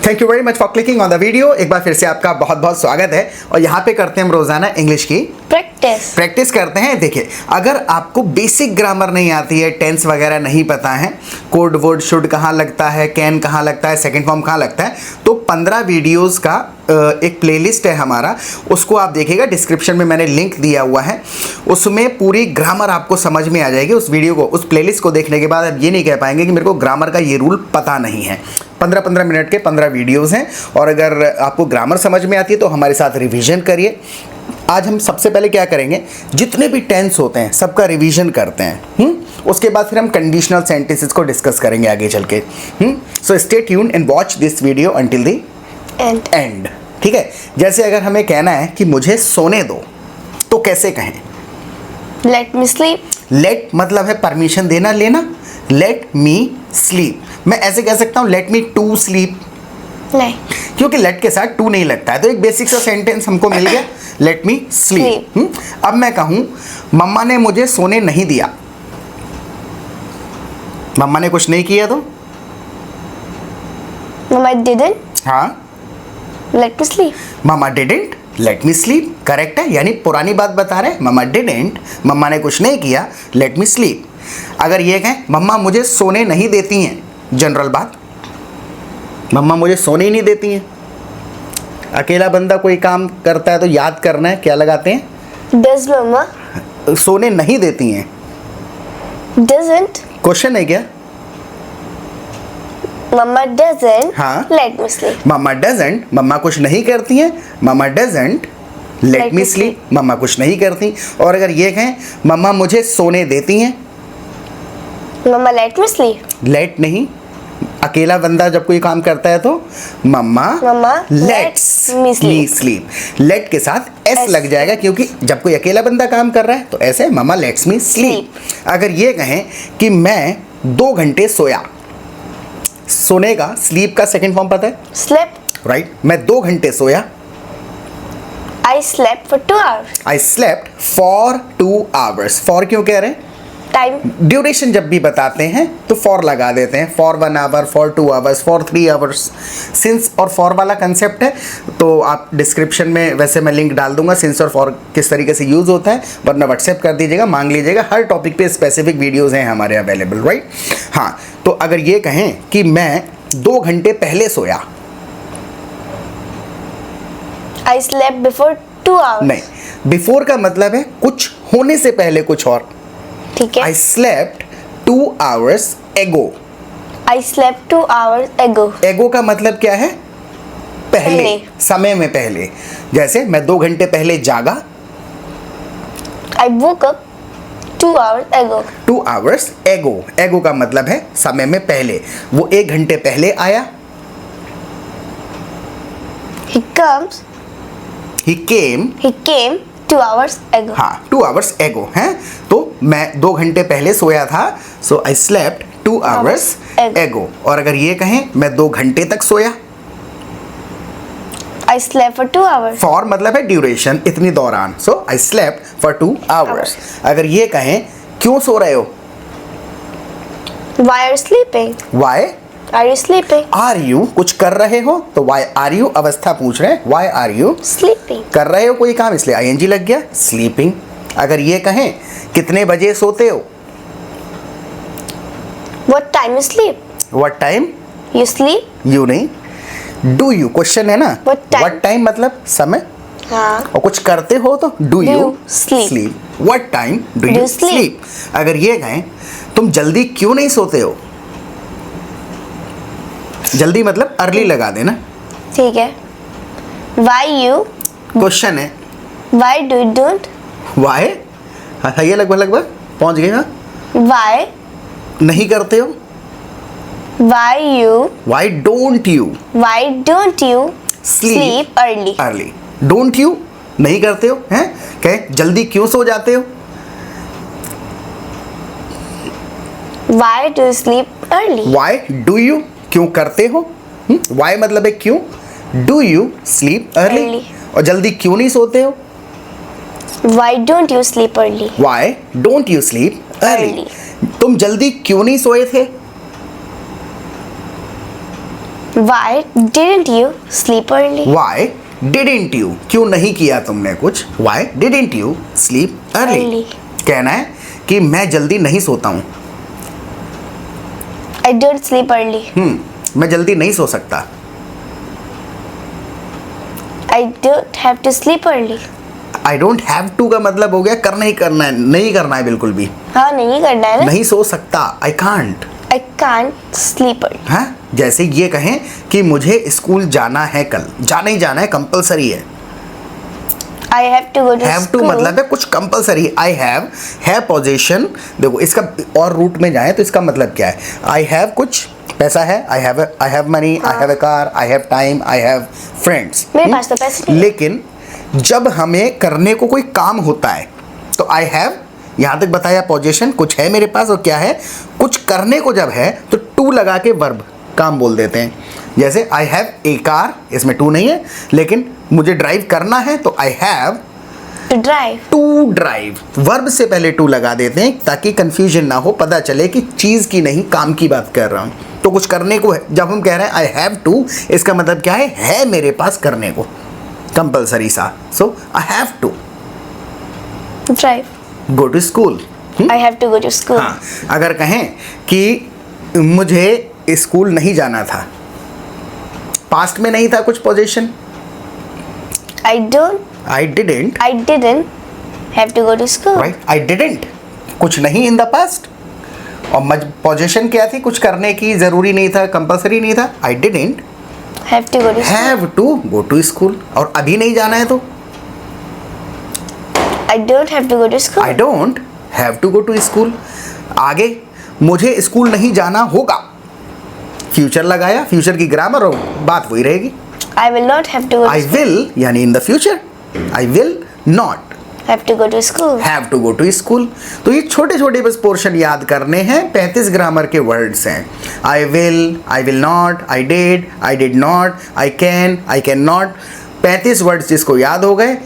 Thank you very much for clicking on the video. एक बार फिर से आपका बहुत बहुत स्वागत है और यहाँ पे करते हैं हम रोजाना इंग्लिश की प्रैक्टिस करते हैं। देखिए, अगर आपको बेसिक ग्रामर नहीं आती है, टेंस वगैरह नहीं पता है, कोड वुड शुड कहाँ लगता है, कैन कहाँ लगता है, सेकंड फॉर्म कहाँ लगता है, तो 15 वीडियोस का एक प्लेलिस्ट है हमारा, उसको आप देखिएगा। डिस्क्रिप्शन में मैंने लिंक दिया हुआ है, उसमें पूरी ग्रामर आपको समझ में आ जाएगी। उस वीडियो को, उस प्लेलिस्ट को देखने के बाद आप ये नहीं कह पाएंगे कि मेरे को ग्रामर का ये रूल पता नहीं है। 15-15 मिनट के 15 वीडियोस हैं और अगर आपको ग्रामर समझ में आती है तो हमारे साथ रिवीजन करिए। आज हम सबसे पहले क्या करेंगे, जितने भी टेंस होते हैं सबका रिवीजन करते हैं। उसके बाद फिर हम कंडीशनल सेंटेंसेस को डिस्कस करेंगे आगे चल के। So stay tuned and watch this video until the end. ठीक है, जैसे अगर हमें कहना है कि मुझे सोने दो, तो कैसे कहें? Late me sleep. लेट मतलब है परमिशन देना, लेना। लेट मी स्लीप, मैं ऐसे कह सकता हूँ लेट मी टू स्लीप नहीं, क्योंकि लेट के साथ टू नहीं लगता है। तो एक बेसिक सा सेंटेंस हमको मिल गया, लेट मी स्लीप। अब मैं कहूँ मम्मा ने मुझे सोने नहीं दिया, मम्मा ने कुछ नहीं किया तो मम्मा डिडंट हाँ, let me sleep. Mama didn't let me sleep, correct है। यानी पुरानी बात बता रहे हैं, मम्मा डिडंट, मम्मा ने कुछ नहीं किया, लेट मी स्लीप। अगर ये कहें मम्मा मुझे सोने नहीं देती हैं, जनरल बात, मम्मा मुझे सोने ही नहीं देती हैं। अकेला बंदा कोई काम करता है तो याद करना है, क्या लगाते हैं? डज मम्मा सोने नहीं देती हैं। डजंट, क्वेश्चन है क्या? मम्मा डजंट हाँ, let me sleep. Mamma doesn't, mamma कुछ नहीं करती हैं, mamma doesn't let me sleep, mamma कुछ नहीं करती। और अगर ये कहें मम्मा मुझे सोने देती हैं, मम्मा लेट मी स्लीप। लेट नहीं, अकेला बंदा जब कोई काम करता है तो मम्मा लेट्स मी स्लीप। लेट के साथ एस लग जाएगा, क्योंकि जब कोई अकेला बंदा काम कर रहा है तो ऐसे मम्मा लेट्स मी स्लीप। अगर ये कहें कि मैं 2 घंटे सोया, सोने का, स्लीप का सेकंड फॉर्म पता है? स्लेप्ट। राइट, मैं 2 घंटे सोया। I slept for 2 hours. I slept for 2 hours. For क्यों कह रहे हैं? टाइम, ड्यूरेशन जब भी बताते हैं तो फॉर लगा देते हैं, for 1 hour, for 2 hours, for 3 hours. Since और फॉर वाला कंसेप्ट है, तो आप डिस्क्रिप्शन में वैसे मैं लिंक डाल दूंगा सिंस और फॉर किस तरीके से यूज़ होता है, वरना व्हाट्सएप कर दीजिएगा, मांग लीजिएगा। हर टॉपिक पे स्पेसिफिक वीडियोज़ हैं हमारे अवेलेबल, राइट। हाँ, तो अगर ये कहें कि मैं 2 घंटे पहले सोया, आई स्लेप्ट बिफोर 2 आवर्स। नहीं, बिफोर का मतलब है कुछ होने से पहले कुछ और। ठीक है, आई स्लेप्ट 2 आवर्स एगो। आई स्लेप्ट 2 आवर्स एगो। एगो का मतलब क्या है? पहले, समय में पहले। जैसे मैं 2 घंटे पहले जागा, आई वोक अप 2 आवर्स एगो। 2 आवर्स एगो। एगो का मतलब है समय में पहले, वो 1 घंटे पहले आया। He comes, he came 2 hours ago. हाँ, 2 आवर्स एगो है। तो मैं 2 घंटे पहले सोया था, सो आई स्लेप्ट 2 आवर्स एगो। और अगर ये कहें मैं 2 घंटे तक सोया, I slept for 2 hours. For मतलब है ड्यूरेशन, इतनी दौरान, सो आई स्लेप्ट फॉर 2 आवर्स। अगर ये कहें क्यों सो रहे हो, Why are you sleeping? Why Are you sleeping? Are you, कुछ कर रहे हो तो वाई आर यू, अवस्था पूछ रहे हैं, वाई आर यू Sleeping. कर रहे हो कोई काम, इसलिए आईएनजी लग गया, स्लीपिंग। अगर ये कहें कितने बजे सोते हो, What time you sleep? What time, You sleep? You नहीं, डू यू, क्वेश्चन है ना। What time? व्हाट टाइम मतलब समय, हाँ. और कुछ करते हो तो do Do you you sleep? Sleep. What time do Do you you sleep? Sleep. अगर ये कहें तुम जल्दी क्यों नहीं सोते हो, जल्दी मतलब अर्ली लगा देना, ठीक है. Why you? क्वेश्चन है। Why do you don't? Why, हाँ ये लगभग पहुंच गए। हाँ, Why? नहीं करते हो, Why you? Why don't you Why don't you Sleep. sleep early? Early. Don't you नहीं करते हो, हैं कहे जल्दी क्यों सो जाते हो, Why do you sleep early? Why do you क्यों करते हो, वाई मतलब है क्यों, do you sleep early, Early. और जल्दी क्यों नहीं सोते हो, Why don't you sleep early? Why don't you sleep early. Early. तुम जल्दी क्यों नहीं सोए थे, Why didn't you sleep early? Why didn't you, क्यों नहीं किया तुमने कुछ? Why didn't you sleep early? Early. कहना है कि मैं जल्दी नहीं सोता हूँ। I don't sleep early. मैं जल्दी नहीं सो सकता। I don't have to sleep early. I don't have to का मतलब हो गया करना ही करना है, नहीं करना है बिल्कुल भी। हाँ, नहीं करना है ना। नहीं सो सकता, I can't। I can't sleep early. हाँ, जैसे ये कहें कि मुझे स्कूल जाना है कल, जाना ही जाना है, कंपलसरी है। I have to go to have to school. मतलब है कुछ कंपलसरी। आई हैव पोजीशन, देखो इसका और रूट में जाए तो इसका मतलब क्या है? आई हैव कुछ पैसा है, I have money, I have a car, I have time, I have friends. मेरे पास तो पैसे नहीं है। लेकिन जब हमें करने को कोई काम होता है तो आई हैव, यहाँ तक बताया पोजीशन, कुछ है मेरे पास और क्या है, कुछ करने को जब है तो टू लगा के वर्ब काम बोल देते हैं। जैसे आई हैव ए कार, इसमें टू नहीं है, लेकिन मुझे ड्राइव करना है तो I have To drive. To drive, verb से पहले टू लगा देते हैं ताकि कंफ्यूजन ना हो, पता चले कि चीज की नहीं काम की बात कर रहा हूं। तो कुछ करने को है, जब हम कह रहे हैं आई हैव टू, इसका मतलब क्या है मेरे पास करने को, कंपलसरी सा। So I have to Drive. Go to school. I have to go to school. हाँ, अगर कहें कि मुझे स्कूल नहीं जाना था, पास्ट में नहीं था कुछ position, I I didn't, didn't have to go to school. Right, I didn't कुछ नहीं इन द पास्ट, और पोजीशन क्या थी, कुछ करने की जरूरी नहीं था, कंपलसरी नहीं था, I didn't Have to go to school. Have to go to school. और अभी नहीं जाना है तो I don't have to go to school. I don't have to go to school. आगे मुझे स्कूल नहीं जाना होगा, फ्यूचर लगाया, फ्यूचर की ग्रामर और बात वही रहेगी। I will not have to go to I school. Will यानी in the future, I will not Have to go to school. Have to go to school. तो ये छोटे छोटे बस पोर्शन याद करने हैं, 35 ग्रामर के वर्ड्स हैं। आई will not, I did not, I can not, 35 words जिसको याद हो गए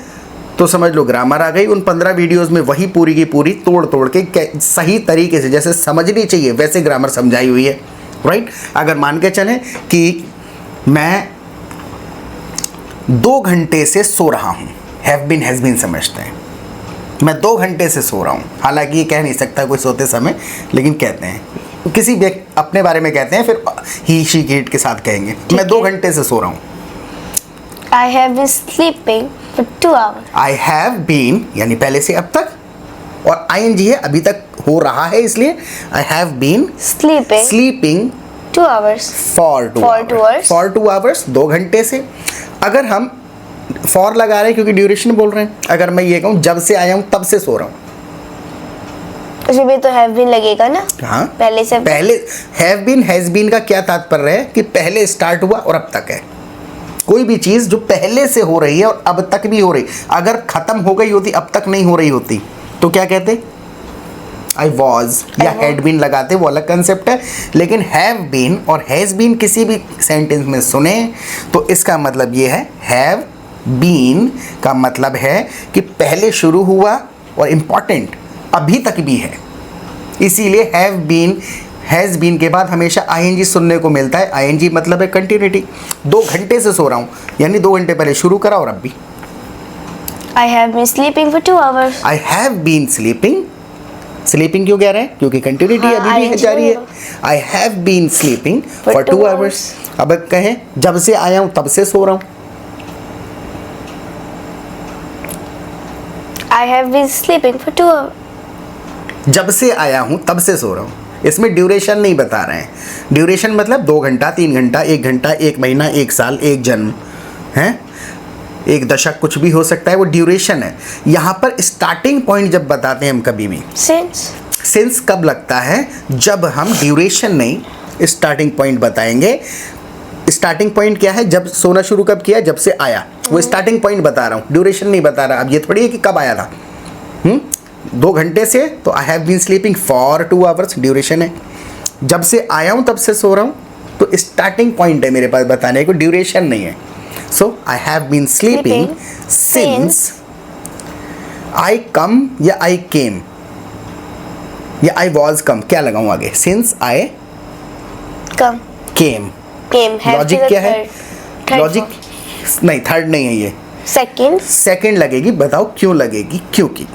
तो समझ लो ग्रामर आ गई। उन 15 वीडियोस में वही पूरी की पूरी तोड़ के सही तरीके से जैसे समझनी चाहिए वैसे ग्रामर समझाई हुई है, राइट। अगर मान के चलें कि मैं 2 घंटे से सो रहा हूँ, हैव बीन समझते हैं, मैं 2 घंटे से सो रहा हूँ, हालांकि ये कह नहीं सकता कोई सोते समय, लेकिन कहते हैं किसी अपने बारे में कहते हैं, फिर ही शी कीट के साथ कहेंगे मैं 2 घंटे से सो रहा हूँ। I have been sleeping for 2 hours. I have been यानी पहले से अब तक, और ING है अभी तक हो रहा है, इसलिए I have been sleeping 2 hours. For 2 For 2 hours. For 2 hours, 2 घंटे से। अगर हम फॉर लगा रहे हैं क्योंकि ड्यूरेशन बोल रहे हैं, अगर मैं ये कहूँ जब से आया हूँ तब से सो रहा हूँ, उसमें भी तो have been लगेगा ना। हाँ, पहले से पहले हैव बीन हैज बीन का क्या तात्पर्य है कि पहले स्टार्ट हुआ और अब तक है। कोई भी चीज जो पहले से हो रही है और अब तक भी हो रही, अगर खत्म हो गई होती, अब तक नहीं हो रही होती, तो क्या कहते? आई वॉज या हैड बीन लगाते, वो अलग कंसेप्ट है। लेकिन हैव बीन और हैज बीन किसी भी सेंटेंस में सुने तो इसका मतलब ये है, हैव बीन का मतलब है कि पहले शुरू हुआ और इम्पॉर्टेंट अभी तक भी है। इसीलिए हैव बीन हैज़ बीन के बाद हमेशा ING सुनने को मिलता है। ING मतलब है कंटिन्यूटी। 2 घंटे से सो रहा हूँ यानी 2 घंटे पहले शुरू करा और अब भी। I have been sleeping for 2 hours. I have been sleeping क्यों कह रहे हैं? क्योंकि कंटिन्यूटी हाँ, अभी भी ING जारी है। I have been sleeping for 2 hours. अब कहें जब से आया हूँ तब से सो रहा हूँ। I have been sleeping for 2 hours. जब से आया हूँ तब से सो रहा हूँ, इसमें ड्यूरेशन नहीं बता रहे हैं। ड्यूरेशन मतलब 2 घंटा, 3 घंटा, 1 घंटा, 1 महीना, 1 साल, 1 जन्म है, 1 दशक, कुछ भी हो सकता है, वो ड्यूरेशन है। यहाँ पर स्टार्टिंग पॉइंट जब बताते हैं हम कभी भी, सिंस कब लगता है? जब हम ड्यूरेशन नहीं स्टार्टिंग पॉइंट बताएंगे। स्टार्टिंग पॉइंट क्या है? जब सोना शुरू कब किया? जब से आया, वो स्टार्टिंग पॉइंट बता रहा हूँ, ड्यूरेशन नहीं बता रहा। अब ये थोड़ी है कि कब आया था। 2 घंटे से तो I have been sleeping for 2 hours duration है। जब से आया हूँ तब से सो रहा हूँ तो स्टार्टिंग पॉइंट है मेरे पास बताने को, ड्यूरेशन नहीं है। So I have been sleeping since I come या आई केम या आई वॉज कम, क्या लगाऊं आगे? Since I come came, Came. Have logic to the क्या है? third लॉजिक नहीं, थर्ड नहीं है ये, Second. सेकंड लगेगी। बताओ क्यों लगेगी? क्योंकि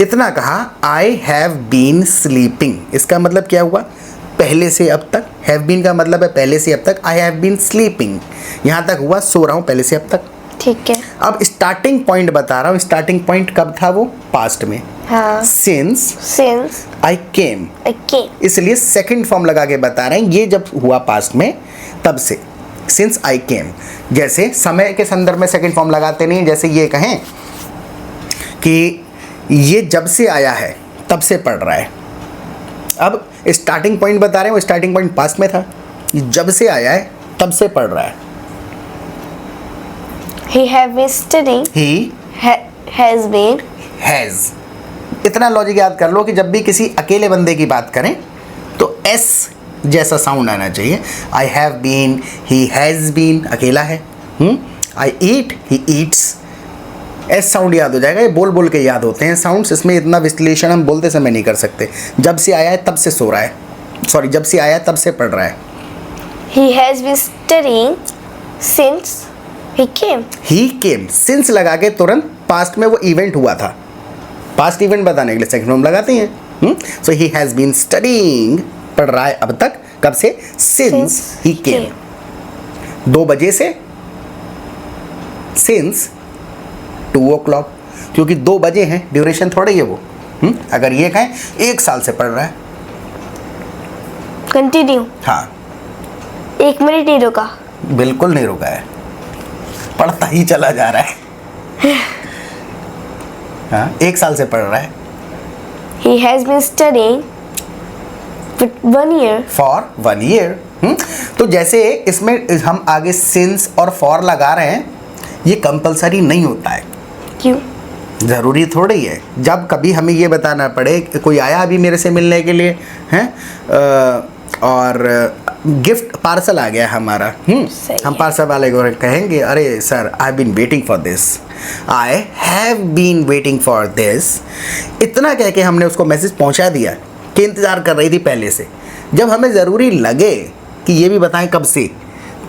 इतना कहा आई हैव बीन स्लीपिंग, इसका मतलब क्या हुआ? पहले से अब तक। हैव बीन का मतलब है पहले से अब तक। आई हैव बीन स्लीपिंग यहाँ तक हुआ, सो रहा हूँ पहले से अब तक। ठीक है। अब स्टार्टिंग पॉइंट बता रहा हूँ। स्टार्टिंग पॉइंट कब था? वो पास्ट में। हाँ। Since Since I came, I came. इसलिए सेकंड फॉर्म लगा के बता रहे हैं। ये जब हुआ पास्ट में तब से, सिंस आई केम। जैसे समय के संदर्भ में सेकंड फॉर्म लगाते नहीं। जैसे ये कहें कि ये जब से आया है तब से पढ़ रहा है। अब स्टार्टिंग पॉइंट बता रहे हैं, वो स्टार्टिंग पॉइंट पास्ट में था। ये जब से आया है तब से पढ़ रहा है। He have been studying. He Has been. Has. इतना लॉजिक याद कर लो कि जब भी किसी अकेले बंदे की बात करें तो एस जैसा साउंड आना चाहिए। I have been, he has been, अकेला है। I eat, he eats, S sound याद हो जाएगा। ये बोल बोल के याद होते हैं साउंड्स, इसमें इतना विश्लेषण हम बोलते समय नहीं कर सकते। जब से आया है तब से सो रहा है, सॉरी जब से आया है तब से पढ़ रहा है। He has been studying since he came. He came, since लगा के तुरंत पास्ट में वो इवेंट हुआ था, पास्ट इवेंट बताने के लिए सेकंड फॉर्म लगाते हैं। सो ही हैज़ बीन स्टडीइंग, पढ़ रहा है अब तक। कब से? सिंस ही केम, 2 बजे से, सिंस 2 o'clock, क्योंकि 2 बजे हैं, ड्यूरेशन थोड़ा ही है वो। अगर ये कहें 1 साल से पढ़ रहा है। Continue. हाँ, 1 मिनट नहीं रुका. बिल्कुल नहीं रुका है, पढ़ता ही चला जा रहा है। हाँ, 1 साल से पढ़ रहा है। He has been studying for 1 year. For 1 year। तो जैसे इसमें हम आगे सिंस और फॉर लगा रहे हैं, ये कंपलसरी नहीं होता है। क्यों? ज़रूरी थोड़ी है। जब कभी हमें ये बताना पड़े, कोई आया अभी मेरे से मिलने के लिए हैं और गिफ्ट पार्सल आ गया हमारा, हम पार्सल वाले को कहेंगे अरे sir I have been waiting for this, I have been waiting for this. इतना कह के हमने उसको मैसेज पहुंचा दिया कि इंतज़ार कर रही थी पहले से। जब हमें ज़रूरी लगे कि ये भी बताएं कब से,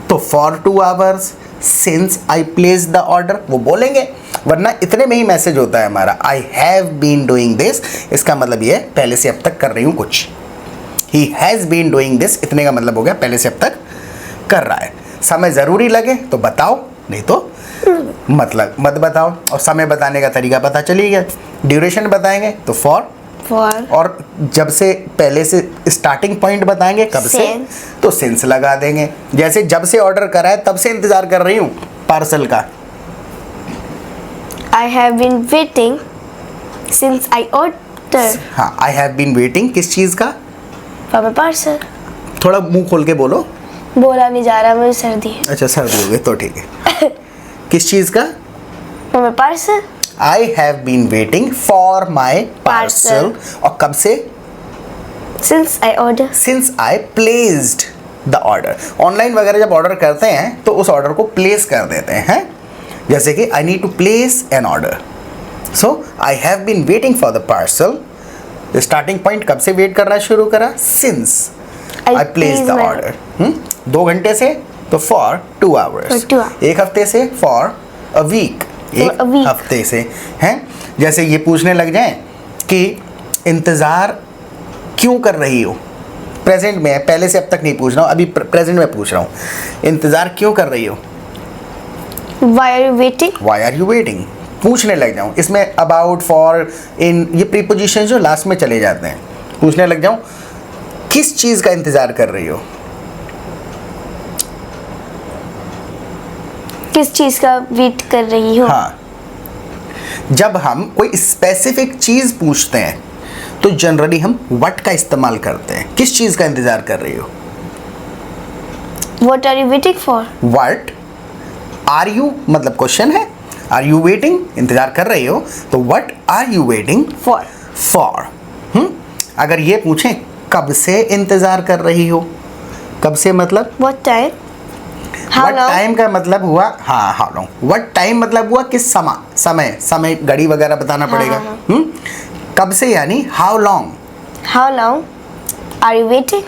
तो for 2 hours, since I place the order, वो बोलेंगे। वरना इतने में ही मैसेज होता है हमारा, I have been doing this, इसका मतलब ये पहले से अब तक कर रही हूँ कुछ। He has been doing this, इतने का मतलब हो गया पहले से अब तक कर रहा है। समय ज़रूरी लगे तो बताओ, नहीं तो मतलब मत बताओ। और समय बताने का तरीका पता चली गया। ड्यूरेशन बताएंगे तो फॉर, और जब से पहले से स्टार्टिंग पॉइंट बताएंगे कब से, तो सिंस लगा देंगे। जैसे जब से ऑर्डर करा है तब से इंतजार कर रही हूँ पार्सल का। I have been waiting since I ordered हाँ, आई हैव बीन वेटिंग किस चीज़ का? for my parcel. थोड़ा मुंह खोल के बोलो। बोला नहीं जा रहा, मुझे सर्दी है। अच्छा सर्दी हो गई तो ठीक है। किस चीज़ का? For my parcel. I have been waiting for my parcel. और कब से? Since I ordered. Since I placed the order. Online वगैरह जब ऑर्डर करते हैं तो उस ऑर्डर को प्लेस कर देते हैं। जैसे कि I need to place an order, so I have been waiting for the parcel. Starting point कब से वेट करना शुरू करा? Since I place the order. 2 घंटे से तो फॉर 2 hours। For 2 hours. 1 हफ्ते से for a week, For a week. हफ्ते से हैं। जैसे ये पूछने लग जाएं कि इंतज़ार क्यों कर रही हो, प्रेजेंट में है, पहले से अब तक नहीं पूछ रहा हूँ, अभी प्रेजेंट में पूछ रहा हूँ। इंतज़ार क्यों कर रही हो? Why are you waiting? Why are you waiting पूछने लग जाऊँ। इसमें अबाउट, फॉर, इन, ये प्रीपोजिशन जो लास्ट में चले जाते हैं। पूछने लग जाऊँ किस चीज़ का इंतज़ार कर रही हो? किस चीज का वेट कर रही हो? हाँ, जब हम कोई स्पेसिफिक चीज़ पूछते हैं तो जनरली हम व्हाट का इस्तेमाल करते हैं। किस चीज़ का इंतज़ार कर रही हो? What are you waiting for? What are you मतलब क्वेश्चन है, आर यू वेटिंग इंतज़ार कर रही हो, तो what are you waiting For. For. अगर ये पूछें कब से इंतज़ार कर रही हो, कब से मतलब What time? How what long? Time का मतलब हुआ, हाँ हाउ लॉन्ग। व्हाट टाइम मतलब हुआ किस समय घड़ी वगैरह बताना पड़ेगा। कब से यानी how long. How long are you waiting?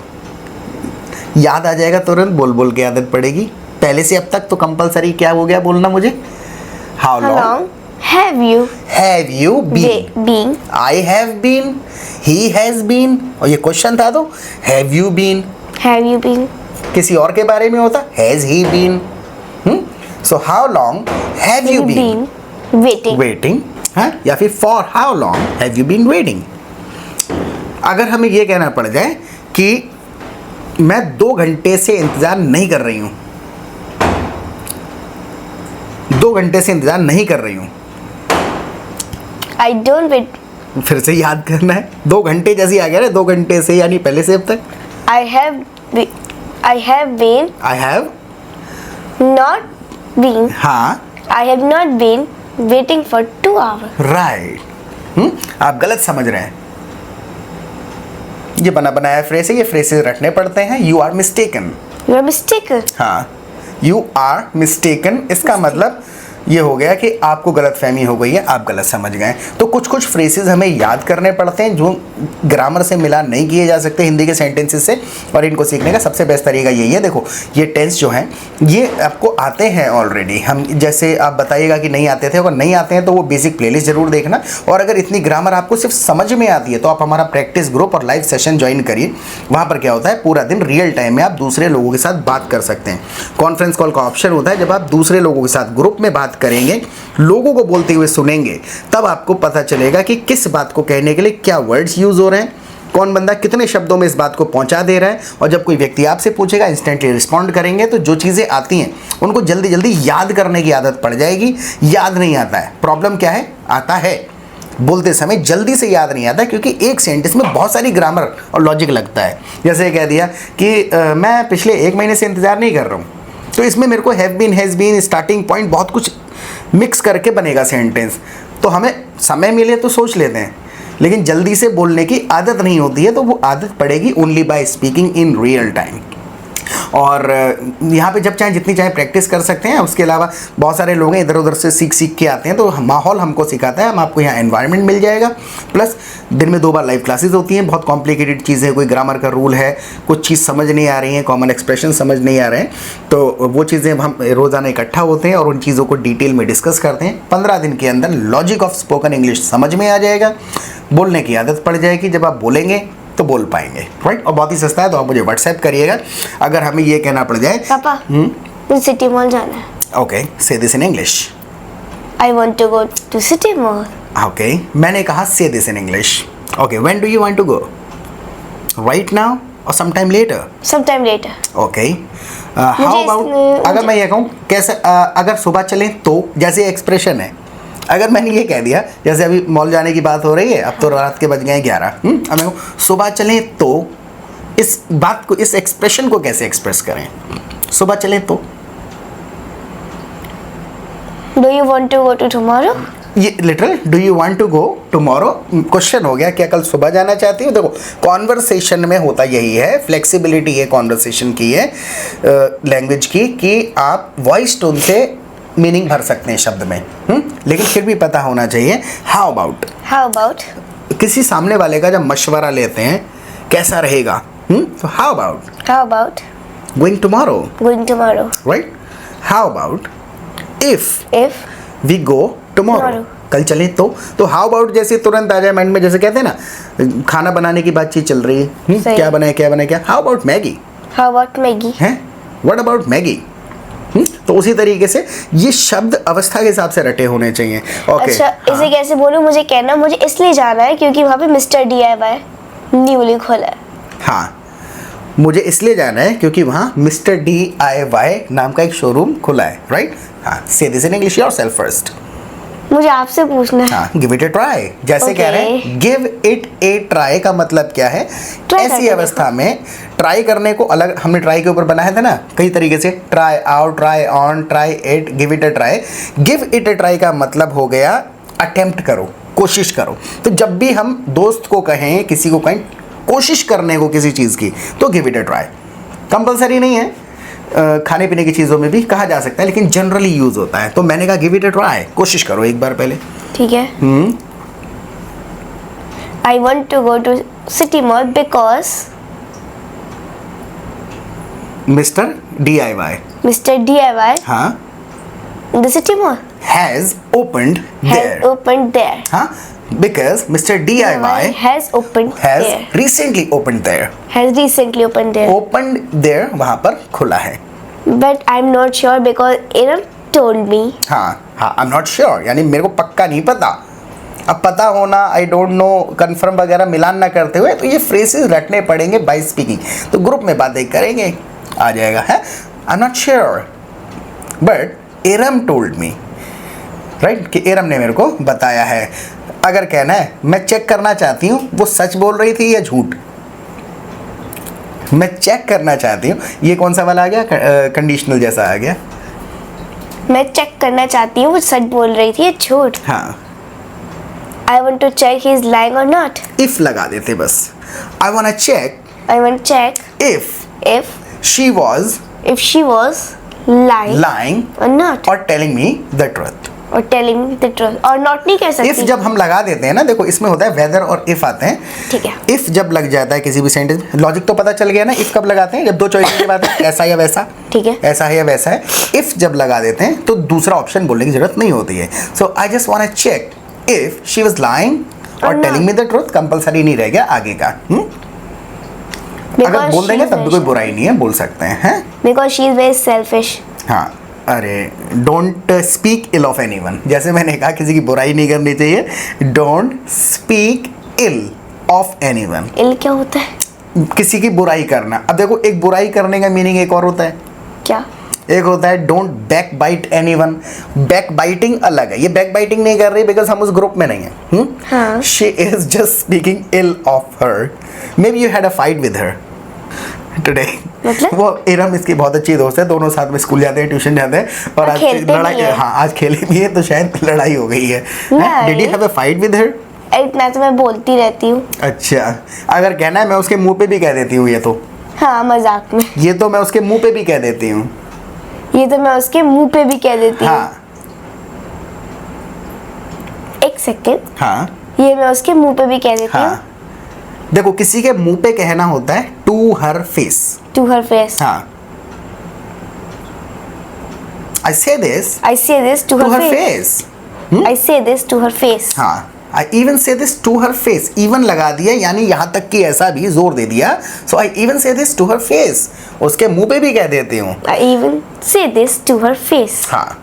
याद आ जाएगा तुरंत, बोल बोल के आदत पड़ेगी। पहले से अब तक तो कंपलसरी क्या हो गया बोलना मुझे? How How long long have you been? I have been, he has been, और ये क्वेश्चन था तो have you been. Have you been? किसी और के बारे में होता has he been. So how long have you been Waiting. Waiting, हाँ, या फिर for how long have you been waiting. अगर हमें ये कहना पड़ जाए कि मैं 2 घंटे से इंतजार नहीं कर रही हूं, 2 घंटे से इंतजार नहीं कर रही हूं, I don't wait. फिर से याद करना है। 2 घंटे जैसे आ गया ना, 2 घंटे से यानी पहले से अब तक। I have been I have, not been. हाँ, I have not been waiting for 2 hours. Right. आप गलत समझ रहे हैं, ये बना बनाया फ्रेज है, ये फ्रेजेस रखने पड़ते हैं। You are mistaken, You are mistaken. हाँ, यू आर मिस्टेकन, इसका मतलब ये हो गया कि आपको गलतफहमी हो गई है, आप गलत समझ गए। तो कुछ कुछ फ्रेजेस हमें याद करने पड़ते हैं जो ग्रामर से मिलान नहीं किए जा सकते हिंदी के सेंटेंसेस से, और इनको सीखने का सबसे बेस्ट तरीका यही है। देखो ये टेंस जो हैं ये आपको आते हैं ऑलरेडी, हम जैसे आप बताइएगा कि नहीं आते थे, अगर नहीं आते हैं तो वो बेसिक प्लेलिस्ट जरूर देखना। और अगर इतनी ग्रामर आपको सिर्फ समझ में आती है तो आप हमारा प्रैक्टिस ग्रुप और लाइव सेशन ज्वाइन करिए। वहाँ पर क्या होता है, पूरा दिन रियल टाइम में आप दूसरे लोगों के साथ बात कर सकते हैं। कॉन्फ्रेंस कॉल का ऑप्शन होता है, जब आप दूसरे लोगों के साथ ग्रुप में बात करेंगे, लोगों को बोलते हुए सुनेंगे, तब आपको पता चलेगा कि किस बात को कहने के लिए क्या वर्ड्स यूज हो रहे हैं, कौन बंदा कितने शब्दों में इस बात को पहुंचा दे रहा है। और जब कोई व्यक्ति आपसे पूछेगा इंस्टेंटली रिस्पॉन्ड करेंगे, तो जो चीज़ें आती हैं उनको जल्दी जल्दी याद करने की आदत पड़ जाएगी। याद नहीं आता है, प्रॉब्लम क्या है, आता है बोलते समय जल्दी से याद नहीं आता, क्योंकि एक सेंटेंस में बहुत सारी ग्रामर और लॉजिक लगता है। जैसे कह दिया कि मैं पिछले 1 महीने से इंतजार नहीं कर रहा हूँ, तो इसमें मेरे को have been, has been, starting point बहुत कुछ मिक्स करके बनेगा सेंटेंस। तो हमें समय मिले तो सोच लेते हैं, लेकिन जल्दी से बोलने की आदत नहीं होती है, तो वो आदत पड़ेगी only by speaking in real time. और यहाँ पे जब चाहे जितनी चाहे प्रैक्टिस कर सकते हैं। उसके अलावा बहुत सारे लोग हैं इधर उधर से सीख के आते हैं, तो माहौल हमको सिखाता है, हम आपको यहाँ एनवायरनमेंट मिल जाएगा। प्लस दिन में 2 बार लाइव क्लासेस होती हैं, बहुत कॉम्प्लिकेटेड चीज़ें, कोई ग्रामर का रूल है, कुछ चीज़ समझ नहीं आ रही है, कॉमन एक्सप्रेशन समझ नहीं आ रहे हैं, तो वो चीज़ें हम रोज़ाना इकट्ठा होते हैं और उन चीज़ों को डिटेल में डिस्कस करते हैं। 15 दिन के अंदर लॉजिक ऑफ स्पोकन इंग्लिश समझ में आ जाएगा, बोलने की आदत पड़ जाएगी। जब आप बोलेंगे तो बोल पाएंगे, राइट। और बहुत ही सस्ता है, तो आप मुझे व्हाट्सएप करिएगा अगर हमें ये कहना पड़ जाए। पापा, मुझे सिटी मॉल जाना है। Okay, say this in English. I want to go to city mall. Okay, मैंने कहा say this in English. Okay, when do you want to go? Right now और sometime later? Sometime later. Okay, how about अगर मैं ये कहूँ कैसे, अगर सुबह चलें तो, जैसे एक्सप्रेशन है, अगर मैंने ये कह दिया, जैसे अभी मॉल जाने की बात हो रही है, अब तो रात के बज गए 11, अब मैं कहूँ सुबह चलें तो, इस बात को, इस एक्सप्रेशन को कैसे एक्सप्रेस करें? सुबह चलें तो, Do you want to go to tomorrow? ये literal do you want to go tomorrow question हो गया, क्या कल सुबह जाना चाहती हो? देखो कॉन्वर्सेशन में होता यही है, फ्लेक्सिबिलिटी है कॉन्वर्सेशन की है, लैंग्वेज की, कि आप वॉइस टोन से मीनिंग भर सकते हैं शब्द में, लेकिन फिर भी पता होना चाहिए हाउ अबाउट। How about? किसी सामने वाले का जब मशवरा लेते हैं कैसा रहेगा, तो how about How about going tomorrow, going tomorrow? Right. How about if If we go tomorrow, Tomorrow. कल चले तो हाउ अबाउट जैसे तुरंत आ जाए माइंड में, जैसे कहते हैं ना खाना बनाने की बातचीत चल रही है, सही। क्या बनाए क्या बनाए, क्या how about Maggi, how about Maggie? है व्हाट अबाउट मैगी। तो उसी तरीके से ये शब्द अवस्था के हिसाब से रटे होने चाहिए। ओके, अच्छा, इसे कैसे बोलूं? मुझे कहना, मुझे इसलिए जाना है क्योंकि वहाँ पे मिस्टर DIY न्यूली खोला है। हाँ, मुझे इसलिए जाना है क्योंकि वहाँ मिस्टर DIY नाम का एक शोरूम खुला है, राइट। हाँ, से this in English yourself first. मुझे आपसे पूछना है। हाँ, गिव इट ए ट्राई, जैसे Okay. कह रहे हैं गिव इट ए ट्राई का मतलब क्या है? Try ऐसी करके अवस्था में ट्राई करने को अलग, हमने ट्राई के ऊपर बनाया था ना कई तरीके से, try out, try on, try it, give it A try. Give it A try का मतलब हो गया अटेम्प्ट करो, कोशिश करो। तो जब भी हम दोस्त को कहें, किसी को कहें कोशिश करने को किसी चीज़ की, तो give it A try. Compulsory नहीं है, खाने पीने की चीज़ों में भी कहा जा सकता है, लेकिन जनरली यूज़ होता है। तो मैंने कहा गिव इट ए ट्राई, कोशिश करो एक बार पहले। ठीक है। I want to go to city mall because mister DIY, Mr. DIY हाँ, in the city mall has opened has there, opened there. हाँ, because Mr. DIY has opened has there. recently opened there. Has recently opened there. Opened there वहाँ पर खुला है. But I'm not sure because Iram told me. हाँ, I'm not sure, यानी मेरे को पक्का नहीं पता. अब पता होना, आई डोंट नो, कंफर्म वगैरह मिलान ना करते हुए तो ये फ्रेजेस रटने पड़ेंगे बाय स्पीकिंग. तो ग्रुप में बातें करेंगे, आ जाएगा है. I am not sure but Erum told me, right, कि एरम ने मेरे को बताया है. अगर कहना है मैं चेक करना चाहती हूँ वो सच बोल रही थी या झूठ, मैं चेक करना चाहती हूँ. ये कौन सा वाला आ गया, कंडीशनल जैसा आ गया. मैं चेक करना चाहती हूँ वो सच बोल रही थी या झूठ. हाँ, I want to check he is lying or not. If लगा देते बस. I want to check I want to check if if she was she was lying or not, or telling me the truth. or telling me the truth, और not नहीं कह सकती. If जब हम लगा देते हैं ना, देखो इसमें होता है वेदर और इफ आते हैं. ठीक है. इफ जब लग जाता है किसी भी सेंटेंस, लॉजिक तो पता चल गया ना. इफ कब लगाते हैं, जब दो चॉइस की बात है, ऐसा या वैसा. ठीक है. ऐसा है या वैसा है. इफ जब लगा देते हैं तो दूसरा ऑप्शन बोलने की जरूरत नहीं होती है. So I just want to check if she was lying और telling me the truth. Compulsory नहीं रह गया आगे का. अगर बोल देंगे तब भी कोई बुराई नहीं है, बोल सकते हैं. Because she is very selfish. हाँ, अरे don't speak ill of anyone. जैसे मैंने कहा किसी की बुराई नहीं करनी चाहिए. Don't speak ill of anyone. Ill क्या होता है? किसी की बुराई करना. अब देखो, एक बुराई करने का मीनिंग एक और होता है. क्या? एक होता है don't backbite anyone. Backbiting अलग है. ये बैक बाइटिंग नहीं कर रही बिकॉज हम उस ग्रुप में नहीं है. हाँ. She is just speaking ill of her. Maybe you had a fight with her today. मतलब? वो इरम इसकी बहुत अच्छी दोस्त है. दोनों साथ में स्कूल जाते हैं, ट्यूशन जाते हैं, और आज लड़ाई, हाँ आज खेली भी है तो शायद लड़ाई हो गई है. Did you have a fight with हर? इतना तो मैं बोलती रहती हूँ. अच्छा, अगर कहना है मैं उसके मुंह पे भी कह देती हूँ ये तो. हाँ, मजाक में. ये तो मैं उसके मुंह पे भी कह देती हूँ. ये तो मैं उसके मुंह पे भी कह देती हूँ. हाँ. एक सेकेंड. हाँ. ये मैं उसके मुंह पे भी कह देती हूँ. हाँ. देखो, किसी के मुंह पे कहना होता है to her face. To her face. हाँ. I say this to to her her face. face. I say this to her face. हाँ. I even say this to her face. Even लगा दिया, यानी यहाँ तक कि ऐसा भी जोर दे दिया. So I even say this to her face. उसके मुंह पे भी कह देती हूँ. I even say this to her face. हाँ.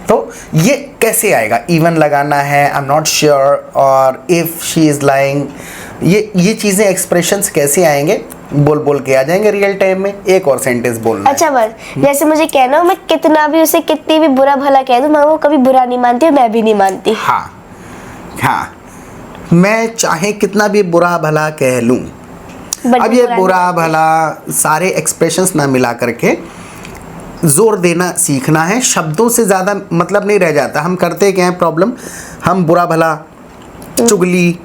तो ये कैसे आएगा? इवन लगाना है, आई एम नॉट श्योर, और इफ शी इज लाइंग. ये चीजें, एक्सप्रेशंस कैसे आएंगे? बोल के आ जाएंगे रियल टाइम में. एक और सेंटेंस बोलना अच्छा बस, जैसे मुझे कहना हो, मैं कितना भी उसे कितनी भी बुरा भला कह दूं, मैं वो कभी बुरा नहीं मानती और मैं भी नहीं मानती. हाँ. हाँ, मैं चाहे कितना भी बुरा भला कह लूं. अब ये बुरा भला सारे एक्सप्रेशंस ना मिला करके जोर देना सीखना है. शब्दों से ज़्यादा मतलब नहीं रह जाता. हम करते क्या है प्रॉब्लम, हम बुरा भला, चुगली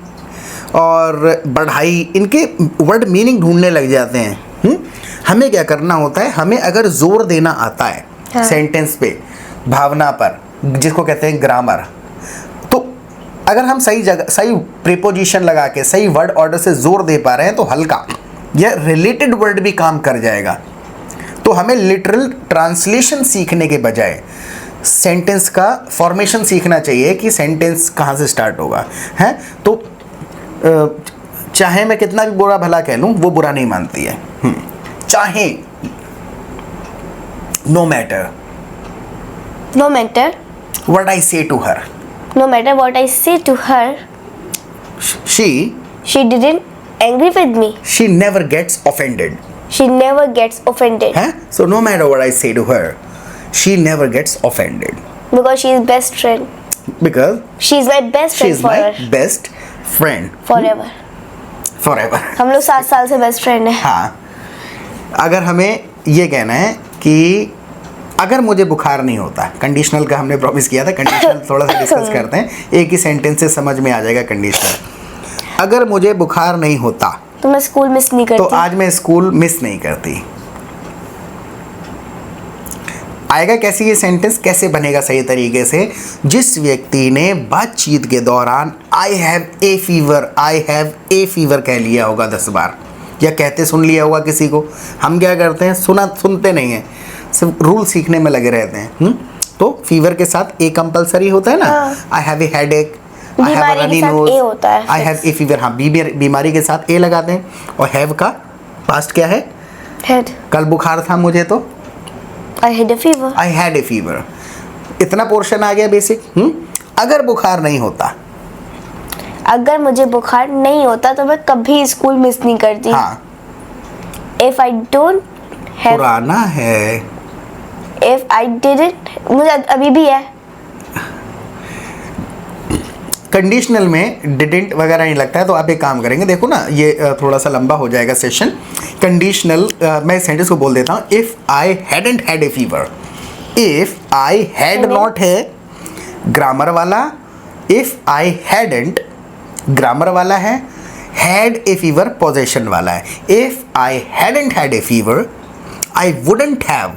और बढ़ाई, इनके वर्ड मीनिंग ढूंढने लग जाते हैं. हमें क्या करना होता है, हमें अगर जोर देना आता है हाँ. सेंटेंस पे, भावना पर, जिसको कहते हैं ग्रामर, तो अगर हम सही जगह, सही प्रीपोजिशन लगा के, सही वर्ड ऑर्डर से जोर दे पा रहे हैं तो हल्का या रिलेटेड वर्ड भी काम कर जाएगा. तो हमें लिटरल ट्रांसलेशन सीखने के बजाय सेंटेंस का फॉर्मेशन सीखना चाहिए कि सेंटेंस कहाँ से स्टार्ट होगा. है तो चाहे मैं कितना भी बुरा भला कह लूँ, वो बुरा नहीं मानती है. चाहे, no matter what I say to her, no matter what I say to her, she didn't angry with me. she never gets offended. She never gets offended. Huh? So no matter what I say to her, she never gets offended. Because she is best friend. Because she is my best friend she is forever. my best friend. Forever. Forever. हम लोग 7 साल से best friend हैं. हाँ. अगर हमें ये कहना है कि अगर मुझे बुखार नहीं होता, कंडीशनल का हमने प्रॉमिस किया था, कंडीशनल थोड़ा सा डिस्कस करते हैं. एक ही सेंटेंस से समझ में आ जाएगा कंडीशनल. अगर मुझे बुखार नहीं होता तो मैं स्कूल मिस नहीं करती. तो आज मैं स्कूल मिस नहीं करती. आएगा कैसे ये सेंटेंस, कैसे बनेगा सही तरीके से? जिस व्यक्ति ने बातचीत के दौरान आई हैव ए फीवर कह लिया होगा 10 बार, या कहते सुन लिया होगा किसी को। हम क्या करते हैं, सुनते नहीं हैं, सिर्फ रूल सीखने में लगे रहते हैं। तो फीवर के साथ ए कंपलसरी होता है ना, आई have A headache, I have a runny nose, I have A fever. हाँ, बीमारी के साथ ए लगाते हैं। और हैव का पास्ट क्या है, हेड। कल बुखार था मुझे तो I had a fever, I had a fever. इतना पोर्शन आ गया बेसिक। अगर बुखार नहीं होता, अगर मुझे बुखार नहीं होता तो मैं कभी स्कूल मिस नहीं करती। हाँ, इफ आई डोंट हैव, पुराना है। इफ आई डिडंट, मुझे अभी भी है। कंडीशनल में डिडेंट वगैरह नहीं लगता है, तो आप एक काम करेंगे, देखो ना ये थोड़ा सा लंबा हो जाएगा सेशन। कंडीशनल मैं सेंटेंस को बोल देता हूँ, if I hadn't had a fever. If I had not है ग्रामर वाला, इफ आई हैडंट ग्रामर वाला है, हैड ए फीवर पोजेशन वाला है। If I hadn't had a fever I wouldn't have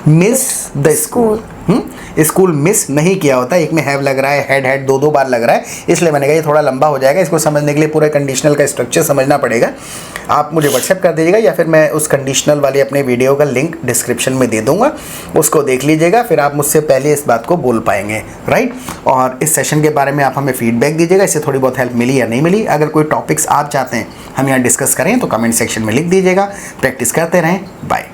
miss the school. School miss नहीं किया होता। एक में हैव लग रहा है, हैड दो बार लग रहा है, इसलिए मैंने कहा ये थोड़ा लंबा हो जाएगा। इसको समझने के लिए पूरे कंडीशनल का स्ट्रक्चर समझना पड़ेगा। आप मुझे व्हाट्सएप कर दीजिएगा या फिर मैं उस कंडीशनल वाले अपने वीडियो का लिंक डिस्क्रिप्शन में दे दूंगा, उसको देख लीजिएगा, फिर आप मुझसे पहले इस बात को बोल पाएंगे, राइट। और इस सेशन के बारे में आप हमें फीडबैक दीजिएगा, इससे थोड़ी बहुत हेल्प मिली या नहीं मिली। अगर कोई टॉपिक्स आप चाहते हैं हम यहाँ डिस्कस करें तो कमेंट सेक्शन में लिख दीजिएगा। प्रैक्टिस करते रहें। बाय।